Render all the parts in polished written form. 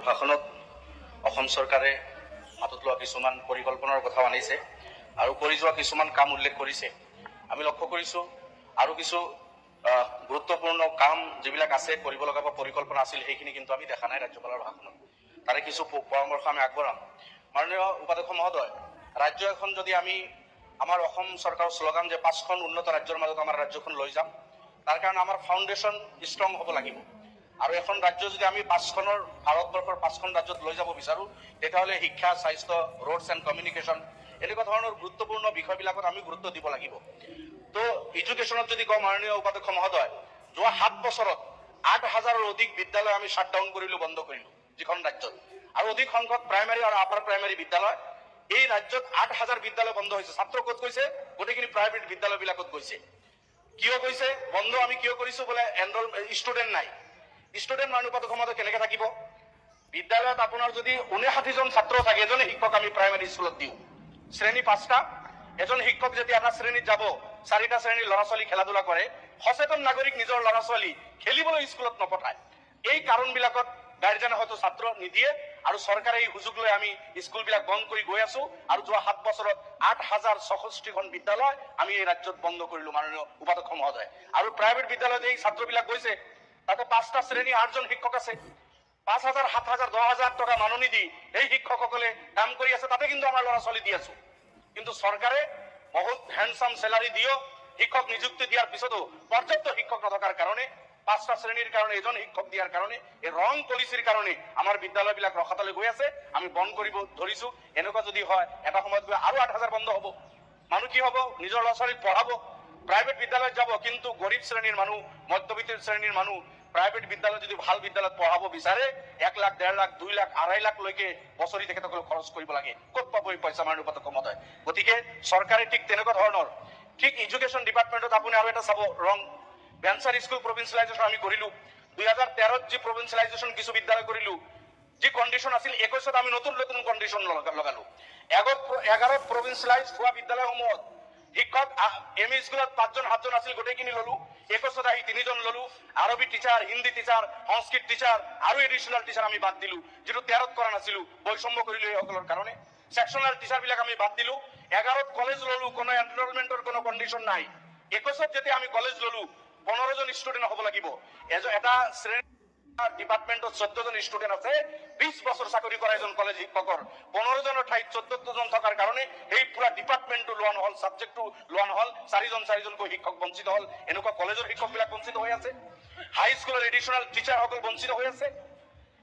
ভাষণত অসম চৰকাৰে হাতত লোৱা কিছুমান পৰিকল্পনাৰ কথা আনিছে আৰু কৰি যোৱা কিছুমান কাম উল্লেখ কৰিছে। আমি লক্ষ্য কৰিছোঁ আৰু কিছু গুৰুত্বপূৰ্ণ কাম যিবিলাক আছে কৰিব লগা বা পৰিকল্পনা আছিল সেইখিনি কিন্তু আমি দেখা নাই ৰাজ্যপালৰ ভাষণত। তাৰে কিছু পৰামৰ্শ আমি আগবঢ়াম। মাননীয় উপাধ্যক্ষ মহোদয়, ৰাজ্য এখন যদি আমি আমাৰ অসম চৰকাৰৰ শ্লোগান যে 5খন উন্নত ৰাজ্যৰ মাজত আমাৰ ৰাজ্যখন লৈ যাম, তাৰ কাৰণে আমাৰ ফাউণ্ডেশ্যন ষ্ট্ৰং হ'ব লাগিব। আৰু এখন ৰাজ্য যদি আমি 5খনৰ ভাৰতবৰ্ষৰ 5খন ৰাজ্যত লৈ যাব বিচাৰোঁ, তেতিয়াহ'লে শিক্ষা, স্বাস্থ্য, ৰোডছ এণ্ড কমিউনিকেশ্যন এনেকুৱা ধৰণৰ গুৰুত্বপূৰ্ণ বিষয়বিলাকত আমি গুৰুত্ব দিব লাগিব। তো এডুকেশ্যনত যদি কওঁ, মাননীয় উপাধ্যক্ষ মহোদয়, যোৱা 7 বছৰত 8,000ৰ অধিক বিদ্যালয় আমি শ্বাটডাউন কৰিলোঁ, বন্ধ কৰিলোঁ যিখন ৰাজ্যত। আৰু অধিক সংখ্যক প্ৰাইমাৰী আৰু আপাৰ প্ৰাইমাৰী বিদ্যালয়, এই ৰাজ্যত 8,000 বিদ্যালয় বন্ধ হৈছে। ছাত্ৰ ক'ত গৈছে? গোটেইখিনি প্ৰাইভেট বিদ্যালয়বিলাকত গৈছে। কিয় গৈছে বন্ধ? আমি কিয় কৰিছোঁ? বোলে ষ্টুডেণ্ট নাই। ষ্টুডেণ্ট মাননীয় উপাধ্যক্ষ মহোদয় কেনেকৈ থাকিব? বিদ্যালয়ত আপোনাৰ যদি 59জন ছাত্ৰ থাকে, এজনে শিক্ষক আমি প্ৰাইমাৰী স্কুলত দিওঁ, শ্ৰেণী 5টা, এজন শিক্ষক যেতিয়া এটা শ্ৰেণীত যাব, 4টা শ্ৰেণীৰ ল'ৰা ছোৱালী খেলা ধূলা কৰে, সচেতন নাগৰিক নিজৰ ল'ৰা ছোৱালী খেলিবলৈ স্কুলত নপঠায়। এই কাৰণবিলাকত গাৰ্জেনে হয়তো ছাত্ৰ নিদিয়ে আৰু চৰকাৰে এই সুযোগ লৈ আমি স্কুলবিলাক বন্ধ কৰি গৈ আছো। আৰু যোৱা 7 বছৰত 8,064খন বিদ্যালয় আমি এই ৰাজ্যত বন্ধ কৰিলোঁ মাননীয় উপাধ্যক্ষ মহোদয়। আৰু প্ৰাইভেট বিদ্যালয়ত এই ছাত্ৰবিলাক গৈছে, তাতে 5টা শ্ৰেণী 8জন শিক্ষক আছে। 5,000, 7,000, 10,000 টকা মাননি দি এই শিক্ষকসকলে কাম কৰি আছে, তাতে কিন্তু আমাৰ ল'ৰা ছোৱালী দি আছো। কিন্তু চৰকাৰে বহুত হ্যান্ডসাম স্যালাৰি দিও শিক্ষক নিযুক্তি দিয়াৰ পিছতো পৰ্যাপ্ত শিক্ষক নথকাৰ কাৰণে, 5টা শ্ৰেণীৰ কাৰণে এজন শিক্ষক দিয়াৰ কাৰণে, এই ৰং পলিচিৰ কাৰণে আমাৰ বিদ্যালয়বিলাক ৰখাতলৈ গৈ আছে। আমি বন্ধ কৰিব ধৰিছো। এনেকুৱা যদি হয়, এটা সময়ত গৈ আৰু 8,000 বন্ধ হ'ব। মানুহ কি হ'ব? নিজৰ ল'ৰা ছোৱালীক পঢ়াব, প্ৰাইভেট বিদ্যালয়ত যাব, কিন্তু গৰীব শ্ৰেণীৰ মানুহ, মধ্যবিত্ত শ্ৰেণীৰ মানুহ প্ৰাইভেট বিদ্যালয়ত যদি ভাল বিদ্যালয়ত পঢ়াব বিচাৰে, 1 লাখ, 1.5 লাখ, 2 লাখ, 2.5 লাখলৈকে বছৰি তেখেতসকলক খৰচ কৰিব লাগে। ক'ত পাব এই পইচা মাননীয় উপাধ্যক্ষ মহোদয়? গতিকে চৰকাৰে ঠিক তেনেকুৱা ধৰণৰ, ঠিক এডুকেশ্যন ডিপাৰ্টমেণ্টত আপুনি আৰু এটা চাব, ৰং ভেঞ্চাৰ স্কুল প্ৰভিন্সিয়েলাইজেশ্যন আমি কৰিলোঁ। 2013ত যি প্ৰভিন্সিয়েলাইজেশ্যন কিছু বিদ্যালয় কৰিলোঁ, যি কণ্ডিশ্যন আছিল, 21ত আমি নতুন নতুন কণ্ডিশ্যন লগালোঁ। 11ত প্ৰভিন্সিয়েলাইজ হোৱা বিদ্যালয়সমূহত শিক্ষক এম ই স্কুলত 5জন 7জন আছিল, গোটেইখিনি ললোঁ। 21ত আহি 3জন ললোঁ। আৰবী টিচাৰ, হিন্দী টিচাৰ, সংস্কৃত টিচাৰ আৰু এডিশ্যনেল টিচাৰ আমি বাদ দিলোঁ, যিটো 13ত কৰা নাছিলোঁ। বৈষম্য কৰিলোঁ এইসকলৰ কাৰণে। ছেকশ্যনেল টিচাৰবিলাক আমি বাদ দিলোঁ। 11ত কলেজ ললোঁ, কোনো এনৰলমেণ্টৰ কোনো কণ্ডিশ্যন নাই। 21ত যেতিয়া আমি কলেজ ললোঁ, 15জন ষ্টুডেণ্ট হ'ব লাগিব। এটা শ্ৰেণী ডিপাৰ্টমেণ্টত 14জন ষ্টুডেণ্ট আছে, 20 বছৰ চাকৰি কৰা এজন কলেজ শিক্ষকৰ 15জনৰ ঠাইত 14জন থকাৰ কাৰণে এই পুৰা ডিপাৰ্টমেণ্টটো লোৱা নহ'ল, ছাবজেক্টটো লোৱা নহ'ল, 4জনকৈ শিক্ষক বঞ্চিত হ'ল। এনেকুৱা কলেজৰ শিক্ষকবিলাক বঞ্চিত হৈ আছে। হাইস্কুলৰ এডিশ্যনেল টিচাৰসকল বঞ্চিত হৈ আছে।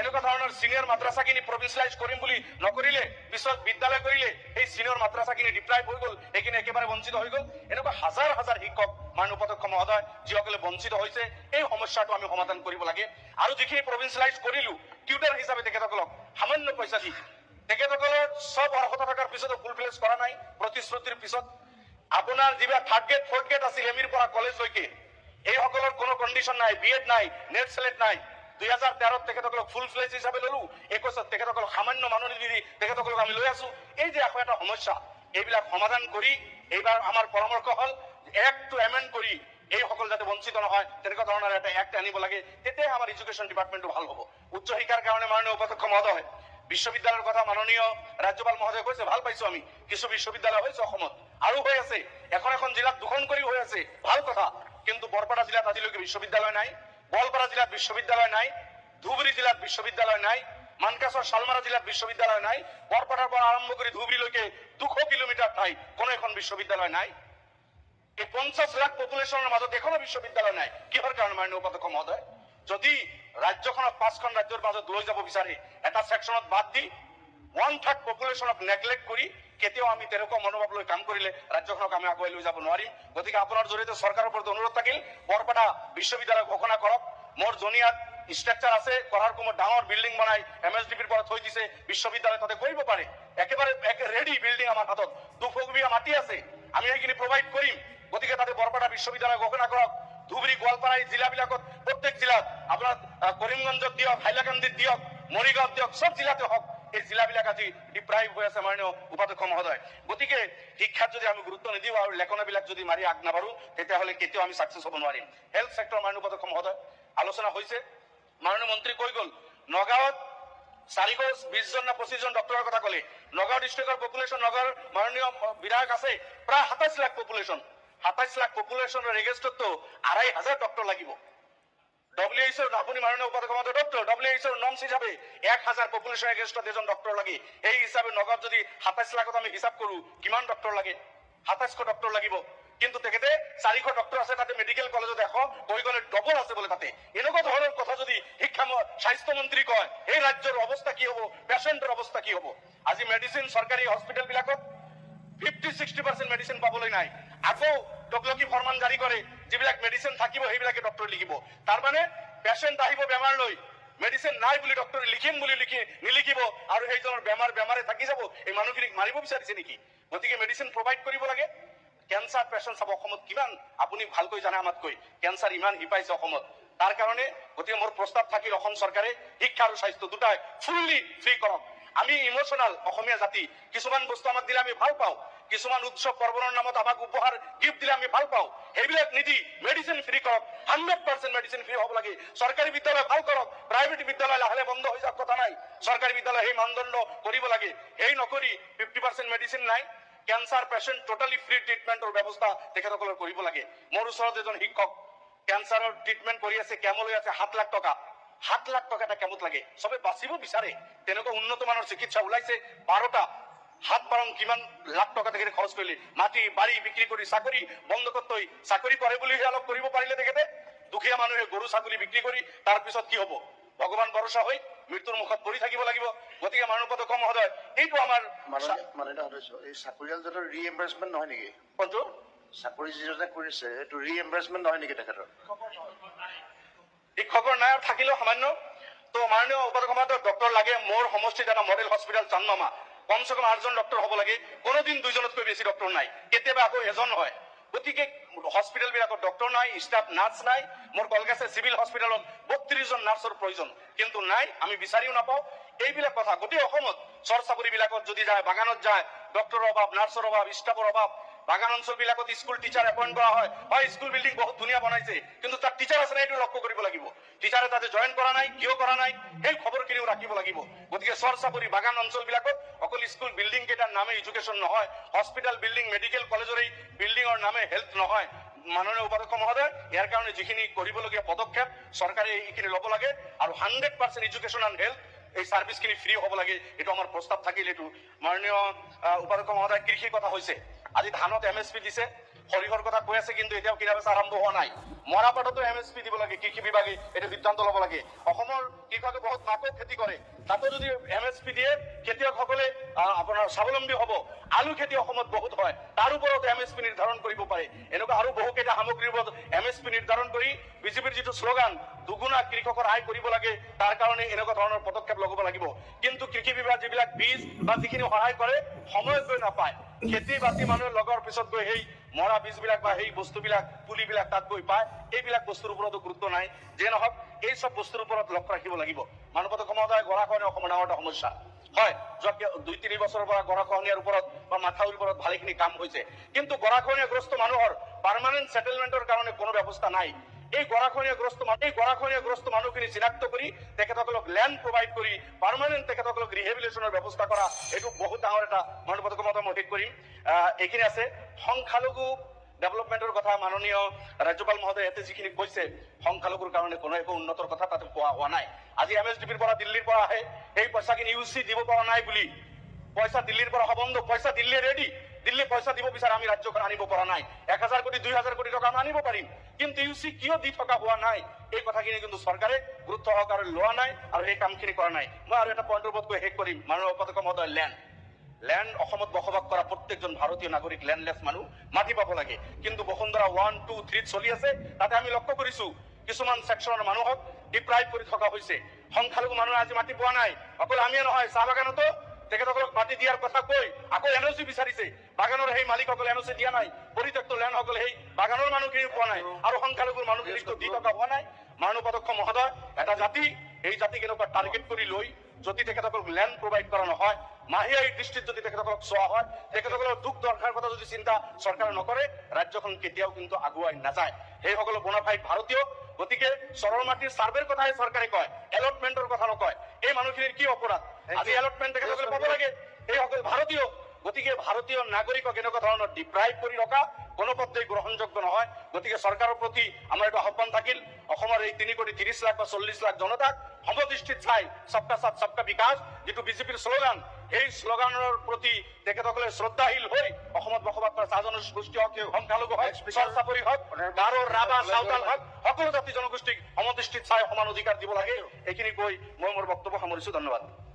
এনেকুৱা ধৰণৰ সিনিয়ৰ মাদ্ৰাছাখিনি প্ৰভিন্সিয়েলাইজ কৰিম বুলি নকৰিলে, পিছত বিদ্যালয় কৰিলে, এই সিনিয়ৰ মাদ্ৰাছাখিনি ডিপ্ৰাইভ হৈ গ'ল, সেইখিনি একেবাৰে বঞ্চিত হৈ গ'ল। এনেকুৱা হাজাৰ হাজাৰ শিক্ষক মাননীয় উপাধ্যক্ষ মহোদয় যিসকলে বঞ্চিত হৈছে, এই সমস্যাটো আমি সমাধান কৰিব লাগে। আৰু যিখিনি প্ৰভিন্সিয়েলাইজ কৰিলোঁ, টিউটাৰ হিচাপে তেখেতসকলক সামান্য পইচা দি, তেখেতসকলৰ চব অৰ্হতা থকাৰ পিছতো ফুলফিল কৰা নাই। প্ৰতিশ্ৰুতিৰ পিছত আপোনাৰ যিবিলাক 3rd গ্ৰেড 4th গ্ৰেড আছিল এমিৰ পৰা কলেজলৈকে, এইসকলৰ কোনো কণ্ডিশ্যন নাই, BEd নাই, নেট চেলেট নাই। 2013ত তেখেতসকলক ফুল ফ্লেজ হিচাপে ললোঁ, 21ত তেখেতসকলক সামান্য মাননি দি তেখেতসকলক আমি লৈ আছো। এই যে আকৌ এটা সমস্যা, এইবিলাক সমাধান কৰি এইবাৰ আমাৰ পৰামৰ্শ হ'ল এক্টটো এমেণ্ড কৰি এইসকল যাতে বঞ্চিত নহয়, তেনেকুৱা ধৰণৰ এটা এক্ট আনিব লাগে। তেতিয়াই আমাৰ এডুকেশ্যন ডিপাৰ্টমেণ্টটো ভাল হ'ব। উচ্চ শিক্ষাৰ কাৰণে মাননীয় উপাধ্যক্ষ মহোদয়, বিশ্ববিদ্যালয়ৰ কথা মাননীয় ৰাজ্যপাল মহোদয়ে কৈছে, ভাল পাইছো আমি। কিছু বিশ্ববিদ্যালয় হৈছে অসমত আৰু হৈ আছে, এখন জিলাত 2খন কৰি হৈ আছে, ভাল কথা। কিন্তু বৰপেটা জিলাত আজিলৈকে বিশ্ববিদ্যালয় নাই, গোৱালপাৰা জিলাত বিশ্ববিদ্যালয় নাই, ধুবুৰী জিলাত বিশ্ববিদ্যালয় নাই, মানকাছৰ শালমাৰা জিলাত বিশ্ববিদ্যালয় নাই, বৰপেটাৰ পৰা আৰম্ভ কৰি ধুবুৰীলৈকে 200 কিলোমিটাৰ ঠাই কোনো এখন বিশ্ববিদ্যালয় নাই। এই 50 লাখ পপুলেশ্যনৰ মাজত এখনো বিশ্ববিদ্যালয় নাই। কিহৰ কাৰণে মাননীয় উপাধ্যক্ষ মহোদয়? যদি ৰাজ্যখনক 5খন ৰাজ্যৰ মাজত লৈ যাব বিচাৰে, এটা ছেকশ্যনত বাদ দি 1/3 পপুলেশ্যনক নেগলেক্ট কৰি কেতিয়াও আমি তেনেকুৱা মনোভাৱ লৈ কাম কৰিলে ৰাজ্যখনক আমি আগুৱাই লৈ যাব নোৱাৰিম। গতিকে আপোনাৰ জৰিয়তে চৰকাৰৰ ওপৰত অনুৰোধ থাকিল, বৰপেটা বিশ্ববিদ্যালয় ঘোষণা কৰক। মোৰ জনিয়াত ষ্ট্ৰাকচাৰ আছে, কৰাৰ সময়ত ডাঙৰ বিল্ডিং বনাই MSDPৰ পৰা থৈ দিছে, বিশ্ববিদ্যালয় তাতে কৰিব পাৰে। একেবাৰে ৰেডি বিল্ডিং আমাৰ হাতত, 200 বিঘা মাটি আছে, আমি সেইখিনি প্ৰভাইড কৰিম। গতিকে তাতে বৰপেটা বিশ্ববিদ্যালয় ঘোষণা কৰক। ধুবুৰী, গোৱালপাৰা এই জিলাবিলাকত, প্ৰত্যেক জিলাত আপোনাৰ কৰিমগঞ্জত দিয়ক, হাইলাকান্দিত দিয়ক, মৰিগাঁৱত দিয়ক, চব জিলাতে হওক। এই জিলাবিলাক আজি ডিপ্ৰাইভ হৈ আছে মাননীয় উপাধ্যক্ষ মহোদয়। গতিকে শিক্ষাত যদি আমি গুৰুত্ব নিদিওঁ আৰু লেখনাবিলাক যদি মাৰি আগ নাবাঢ়ো, তেতিয়াহ'লে কেতিয়াও আমি ছাকচেছ হ'ব নোৱাৰিম। হেল্থ ছেক্টৰ মাননীয় উপাধ্যক্ষ মহোদয় আলোচনা হৈছে, মাননীয় মন্ত্ৰী কৈ গ'ল, নগাঁৱত 420 জন না 25 জন ডক্টৰৰ কথা ক'লে। নগাঁও ডিষ্ট্ৰিক্টৰ পপুলেশ্যন, নগাঁৱৰ মাননীয় বিধায়ক আছে প্ৰায় 27 লাখ পপুলেশ্যন। 27 লাখ পপুলেশ্যনৰ ৰেজিষ্টাৰটো 2500 ডক্টৰ লাগিব। WHO আপুনি মাননীয় উপাধ্যক্ষ মহোদয় ডক্টৰ, WHO নৰ্মছ হিচাপে 1000 পপুলেশ্যন এগেইনষ্টত এজন ডক্টৰ লাগে। এই হিচাপে নগাঁৱত যদি 27 লাখত আমি হিচাপ কৰো কিমান ডক্টৰ লাগে? 2700 ডক্টৰ লাগিব। কিন্তু তেখেতে 400 ডক্টৰ আছে, তাতে মেডিকেল কলেজত 100 হৈ গ'লে ডবল আছে বোলে তাতে। এনেকুৱা ধৰণৰ কথা যদি স্বাস্থ্যমন্ত্ৰী কয়, এই ৰাজ্যৰ অৱস্থা কি হ'ব, পেচেণ্টৰ অৱস্থা কি হ'ব? আজি মেডিচিন চৰকাৰী হস্পিটেলবিলাকত 50-60% মেডিচিন পাবলৈ নাই। আকৌ টকলকি ফৰমান জাৰি কৰে, যিবিলাক মেডিচিন থাকিব সেইবিলাকে ডক্টৰ লিখিব। তাৰ মানে পেচেণ্ট আহিব বেমাৰ লৈ, মেডিচিন নাই বুলি ডক্টৰে লিখিম বুলি নিলিখিব, আৰু সেইজনৰ বেমাৰে থাকি যাব। এই মানুহখিনিক মাৰিব বিচাৰিছে নেকি? গতিকে মেডিচিন প্ৰভাইড কৰিব লাগে। কেঞ্চাৰ পেচেণ্ট চাব অসমত কিমান, আপুনি ভালকৈ জানে আমাতকৈ, কেঞ্চাৰ ইমান হিপাইছে অসমত। তাৰ কাৰণে গতিকে মোৰ প্ৰস্তাৱ থাকিল অসম চৰকাৰে শিক্ষা আৰু স্বাস্থ্য দুটাই ফুল্লি ফ্ৰী কৰক। আমি ইমোচনাল অসমীয়া জাতি, কিছুমান বস্তু আমাক দিলে আমি ভাল পাওঁ, কিছুমান উৎসৱ পৰ্বণৰ নামত আমাক উপহাৰ গিফ্ট দিলে আমি ভাল পাওঁ, সেইবিলাক নিদি মেডিচিন ফ্ৰী কৰক। 100% মেডিচিন ফ্ৰী হ'ব লাগে। চৰকাৰী বিদ্যালয় ভাল কৰক, প্ৰাইভেট বিদ্যালয় লাহে বন্ধ হৈ যাওক কথা নাই, চৰকাৰী বিদ্যালয় সেই মানদণ্ড কৰিব লাগে। সেই নকৰি 50% মেডিচিন নাই, কেঞ্চাৰ পেচেণ্ট টোটালি ফ্ৰী ট্ৰিটমেণ্টৰ ব্যৱস্থা তেখেতসকলৰ কৰিব লাগে। মোৰ ওচৰত এজন শিক্ষক কেঞ্চাৰৰ ট্ৰিটমেণ্ট কৰি আছে, কেমো লৈ আছে 7 লাখ টকা। 7 লাখ টকা এটা কেমোত লাগে। চবে বাচিব বিচাৰে, তেনেকুৱা উন্নত মানৰ চিকিৎসা ওলাইছে 12টা। 7 কিমান লাখ টকা তেখেতে খৰচ কৰিলে, মাটি বাৰী বিক্ৰী কৰি চাকৰি বন্ধ কৰি চাকৰি কৰে বুলিহে অলপ কৰিব পাৰিলে তেখেতে। দুখীয়া মানুহে গৰু ছাগলী বিক্ৰী কৰি তাৰ পিছত কি হ'ব? ভগৱান ভৰসা হৈ মৃত্যুৰ মুখত পৰি থাকিব লাগিব। গতিকে মাননীয় উপাধ্যক্ষ মহোদয়, এইটো আমাৰ এই চাকৰিয়াল যাতে ৰিএম্বাৰ্চমেণ্ট নহয় নেকি? কোনটো চাকৰি যিজনে কৰিছে এইটো ৰিএম্বাৰ্চমেণ্ট নহয় নেকি তেখেতৰ? শিক্ষকৰ নাই আৰু থাকিলেও সামান্য। তো মাননীয় উপাধ্যক্ষ মহোদয় ডক্টৰ লাগে। মোৰ সমষ্টিত এটা মডেল হস্পিটেল চান্দমামা, কমচে কম 8জন ডক্টৰ হ'ব লাগে। কোনোদিন 2জনতকৈ বেছি ডক্টৰ নাই, কেতিয়াবা আকৌ এজন হয়। গতিকে হস্পিটেল বিলাকত ডক্টৰ নাই, ষ্টাফ নাৰ্ছ নাই। মোৰ কলকাতা চিভিল হস্পিটেলত 32 জন নাৰ্ছৰ প্ৰয়োজন, কিন্তু নাই, আমি বিচাৰিও নাপাওঁ। এইবিলাক কথা গোটেই অসমত চৰ চাকৰি বিলাকত যদি যায়, বাগানত যায়, ডক্টৰৰ অভাৱ, নাৰ্ছৰ অভাৱ, ষ্টাফৰ অভাৱ। বাগান অঞ্চল বিলাকত স্কুল টিচাৰ এপইণ্ট কৰা হয়, স্কুল বিল্ডিং বহুত ধুনীয়া বনাইছে, কিন্তু তাত টিচাৰ আছে নাই এইটো লক্ষ্য কৰিব লাগিব। টিচাৰে তাতে জইন কৰা নাই, কিয় কৰা নাই, সেই খবৰখিনিও ৰাখিব লাগিব। গতিকে চৰ চাকৰি বাগান অঞ্চল বিলাকত অকল স্কুল বিল্ডিং কেইটাৰ নামে এডুকেশ্যন নহয়, হস্পিটেল বিল্ডিং, মেডিকেল কলেজৰ এই বিল্ডিঙৰ নামে হেল্থ নহয়। মাননীয় উপাধ্যক্ষ মহোদয়, ইয়াৰ কাৰণে যিখিনি কৰিবলগীয়া পদক্ষেপ চৰকাৰে এইখিনি ল'ব লাগে, আৰু 100% এডুকেশ্যন এণ্ড হেল্থ এই চাৰ্ভিচখিনি ফ্ৰী হ'ব লাগে। এইটো আমাৰ প্ৰস্তাৱ থাকিল। এইটো মাননীয় উপাধ্যক্ষ মহোদয়, কৃষিৰ কথা হৈছে, আজি ধানত MSP দিছে, সৰিয়হৰ কথা কৈ আছে, কিন্তু এতিয়াও কিনা বেচা আৰম্ভ হোৱা নাই। মৰাপাটতো MSP দিব লাগে, কৃষি বিভাগে এইটো সিদ্ধান্ত ল'ব লাগে। অসমৰ কৃষকে বহুত মাকৈ খেতি কৰে, তাতো যদি MSP দিয়ে খেতিয়কসকলে আপোনাৰ স্বাৱলম্বী হ'ব। আলু খেতি অসমত বহুত হয়, তাৰ ওপৰত MSP নিৰ্ধাৰণ কৰিব পাৰে। এনেকুৱা আৰু বহুকেইটা সামগ্ৰীৰ ওপৰত MSP নিৰ্ধাৰণ কৰি বিজেপিৰ যিটো শ্লোগান দুগুণা কৃষকৰ আয় কৰিব লাগে, তাৰ কাৰণে এনেকুৱা ধৰণৰ পদক্ষেপ ল'ব লাগিব। কিন্তু কৃষি বিভাগ যিবিলাক বীজ বা যিখিনি সহায় কৰে সময়ত গৈ নাপায়, খেতি বাতি মানুহে লগাৰ পিছত গৈ সেই মৰা বীজবিলাক বা সেই বস্তুবিলাক পুলিবিলাক তাত গৈ পায়। এইবিলাক বস্তুৰ ওপৰতো গুৰুত্ব নাই। যে নহওক, এই চব বস্তুৰ ওপৰত লক্ষ্য ৰাখিব লাগিব। মাননীয় উপাধ্যক্ষ মহোদয়, গৰাখহনীয়া অসমৰ ডাঙৰ এটা সমস্যা হয়। যোৱা 2-3 বছৰৰ পৰা গৰাখহনীয়াৰ ওপৰত বা মাথাউৰিৰ ওপৰত ভালেখিনি কাম হৈছে, কিন্তু গৰাখহনীয়াগ্ৰস্ত মানুহৰ পাৰ্মানেণ্ট ছেটেলমেণ্টৰ কাৰণে কোনো ব্যৱস্থা নাই। এই গৰাখহনীয়াগ্ৰস্ত মানুহখিনি চিনাক্ত কৰি তেখেতসকলক লেণ্ড প্ৰভাইড কৰি পাৰ্মানেণ্ট তেখেতসকলক ৰিহেবিলিটেশ্যনৰ ব্যৱস্থা কৰা, এইটো বহুত ডাঙৰ এটা মাননীয় উপাধ্যক্ষ মহোদয় মই শেষ কৰিম। এইখিনি আছে সংখ্যালঘু ডেভেলপমেণ্টৰ কথা। মাননীয় ৰাজ্যপাল মহোদয় ইয়াতে যিখিনি কৈছে, সংখ্যালঘুৰ কাৰণে কোনো একো উন্নতৰ কথা তাতে কোৱা হোৱা নাই। আজি MSDPৰ পৰা দিল্লীৰ পৰা আহে, সেই পইচাখিনি UC দিব পৰা নাই বুলি পইচা দিল্লীৰ পৰা বন্ধ, পইচা দিল্লী ৰেডি, দিল্লী পইচা দিব বিচাৰে, আমি ৰাজ্যখন আনিব পৰা নাই। 1000 কোটি 2000 কোটি টকা আমি আনিব পাৰিম, কিন্তু UC কিয় দি থকা হোৱা নাই, এই কথাখিনি কিন্তু চৰকাৰে গুৰুত্ব সহকাৰে লোৱা নাই আৰু সেই কামখিনি কৰা নাই। মই আৰু এটা পইণ্টৰ ওপৰত কৈ শেষ কৰিম। মাননীয় উপাধ্যক্ষ মহোদয়, লেণ্ড অসমত বসবাস কৰা প্ৰত্যেকজন ভাৰতীয় নাগৰিক লেণ্ডলেছ মানুহ মাটি পাব লাগে, কিন্তু বসুন্ধৰা 1, 2, 3 চলি আছে। তাতে আমি লক্ষ্য কৰিছো কিছুমান ছেকশ্যনৰ মানুহক ডিপ্ৰাইভ কৰি থকা হৈছে। সংখ্যালঘু মানুহে আজি মাটি পোৱা নাই। অকল আমিয়ে নহয়, চাহ বাগানতো তেখেতসকলক মাটি দিয়াৰ কথা কৈ আকৌ NOC বিচাৰিছে, বাগানৰ সেই মালিকসকলে NOC দিয়া নাই, পৰিত্যক্ত লেণ্ডসকলে সেই বাগানৰ মানুহখিনিও পোৱা নাই, আৰু সংখ্যালঘুৰ মানুহখিনিকতো দি থকা হোৱা নাই। মাননীয় উপাধ্যক্ষ মহোদয়, এটা জাতি, এই জাতিক এনেকুৱা টাৰ্গেট কৰি লৈ যদি তেখেতসকলক লেণ্ড প্ৰভাইড কৰা নহয়, মাহিয়াৰীৰ দৃষ্টিত যদি তেখেতসকলক চোৱা হয়, তেখেতসকলৰ দুখ দৰকাৰ কথা যদি চিন্তা চৰকাৰে নকৰে, ৰাজ্যখন কেতিয়াও কিন্তু আগুৱাই নাযায়। সেইসকল বোনাফাইড ভাৰতীয়, গতিকে চৰৰ মাটিৰ চাৰ্ভেৰ কথাহে চৰকাৰে কয়, এলটমেণ্টৰ কথা নকয়। এই মানুহখিনিৰ কি অপৰাধ? আজি এলটমেণ্ট তেখেতসকলে পাব লাগে, এইসকল ভাৰতীয়। গতিকে ভাৰতীয় নাগৰিকক এনেকুৱা ধৰণৰ ডিপ্ৰাইভ কৰি ৰখা কোনোপধ্যেই গ্ৰহণযোগ্য নহয়। গতিকে চৰকাৰৰ প্ৰতি আমাৰ এটা আহ্বান থাকিল, অসমৰ এই 3,30,00,000 বা 40 লাখ জনতাক সমদৃষ্টিত চাই সবকা সাথ সবকা বিকাশ যিটো বিজেপিৰ শ্লোগান, এই শ্লোগানৰ প্ৰতি তেখেতসকলে শ্ৰদ্ধাশীল হৈ অসমত বসবাস কৰা চাহ জনগোষ্ঠী হওক, সংখ্যালঘু হওক, চৰ চাপৰি হওক, গাৰো, ৰাভা, চাওতাল হওক, সকলো জাতি জনগোষ্ঠীক সমদৃষ্টিত চাই সমান অধিকাৰ দিব লাগে। এইখিনি কৈ মই মোৰ বক্তব্য সামৰিছো। ধন্যবাদ।